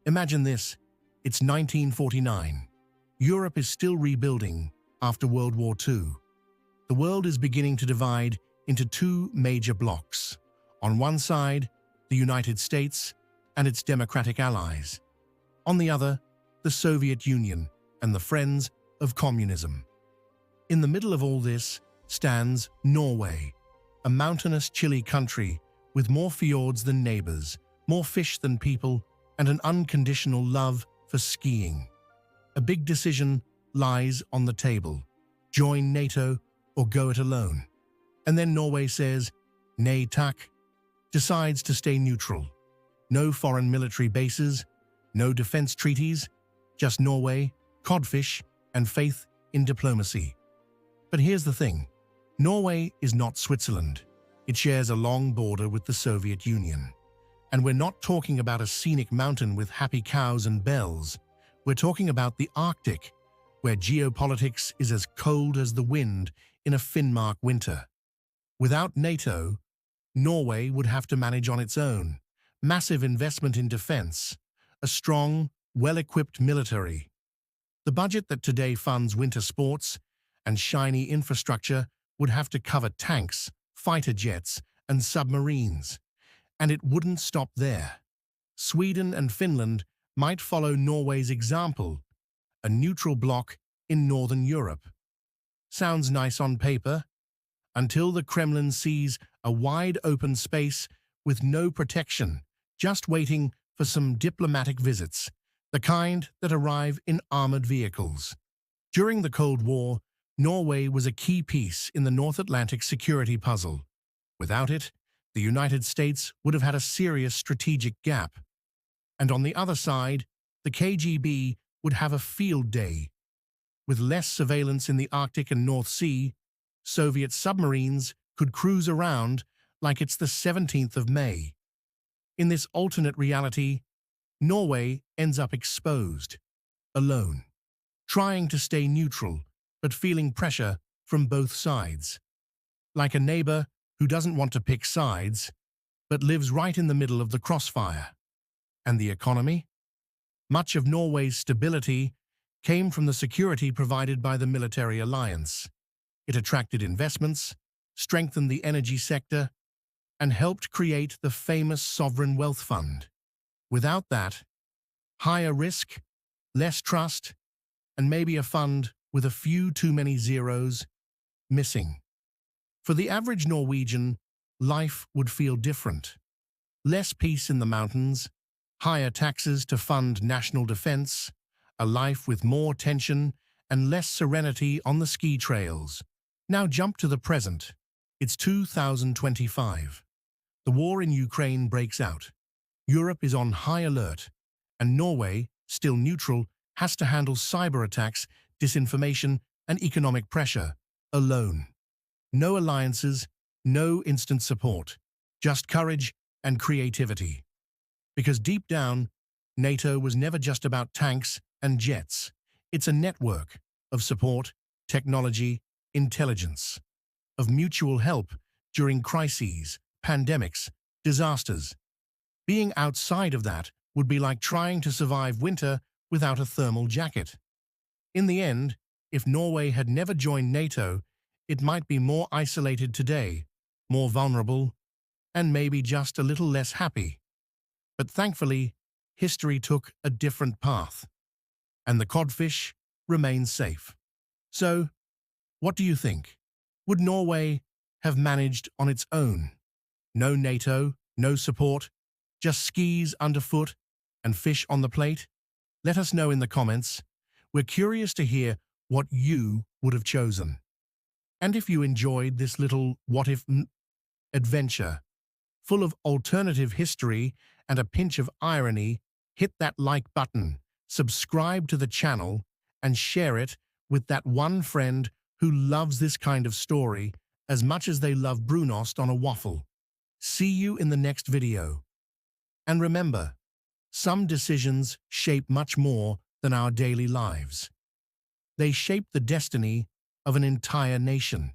Imagine this, it's 1949. Europe is still rebuilding after World War II. The world is beginning to divide into two major blocks. On one side, the United States and its democratic allies. On the other, the Soviet Union and the friends of communism. In the middle of all this stands Norway, a mountainous, chilly country with more fjords than neighbors, more fish than people, and an unconditional love for skiing. A big decision lies on the table. Join NATO or go it alone. And then Norway says, nay takk, decides to stay neutral. No foreign military bases, no defense treaties, just Norway, codfish, and faith in diplomacy. But here's the thing. Norway is not Switzerland. It shares a long border with the Soviet Union. And we're not talking about a scenic mountain with happy cows and bells. We're talking about the Arctic, where geopolitics is as cold as the wind in a Finnmark winter. Without NATO, Norway would have to manage on its own. Massive investment in defense, a strong, well-equipped military. The budget that today funds winter sports and shiny infrastructure would have to cover tanks, fighter jets, and submarines. And it wouldn't stop there. Sweden and Finland might follow Norway's example, a neutral bloc in Northern Europe. Sounds nice on paper, until the Kremlin sees a wide open space with no protection, just waiting for some diplomatic visits, the kind that arrive in armored vehicles. During the Cold War, Norway was a key piece in the North Atlantic security puzzle. Without it, the United States would have had a serious strategic gap. And on the other side, the KGB would have a field day. With less surveillance in the Arctic and North Sea, Soviet submarines could cruise around like it's the 17th of May. In this alternate reality, Norway ends up exposed, alone, trying to stay neutral but feeling pressure from both sides. Like a neighbor who doesn't want to pick sides, but lives right in the middle of the crossfire. And the economy? Much of Norway's stability came from the security provided by the military alliance. It attracted investments, strengthened the energy sector, and helped create the famous Sovereign Wealth Fund. Without that, higher risk, less trust, and maybe a fund with a few too many zeros missing. For the average Norwegian, life would feel different. Less peace in the mountains, higher taxes to fund national defense, a life with more tension and less serenity on the ski trails. Now jump to the present. It's 2025. The war in Ukraine breaks out. Europe is on high alert, and Norway, still neutral, has to handle cyber attacks, disinformation, and economic pressure alone. No alliances, no instant support, just courage and creativity. Because deep down, NATO was never just about tanks and jets. It's a network of support, technology, intelligence, of mutual help during crises, pandemics, disasters. Being outside of that would be like trying to survive winter without a thermal jacket. In the end, if Norway had never joined NATO, it might be more isolated today, more vulnerable, and maybe just a little less happy. But thankfully, history took a different path, and the codfish remains safe. So, what do you think? Would Norway have managed on its own? No NATO, no support, just skis underfoot and fish on the plate? Let us know in the comments. We're curious to hear what you would have chosen. And if you enjoyed this little what-if adventure, full of alternative history and a pinch of irony, hit that like button, subscribe to the channel, and share it with that one friend who loves this kind of story as much as they love brunost on a waffle. See you in the next video. And remember, some decisions shape much more than our daily lives. They shape the destiny of an entire nation.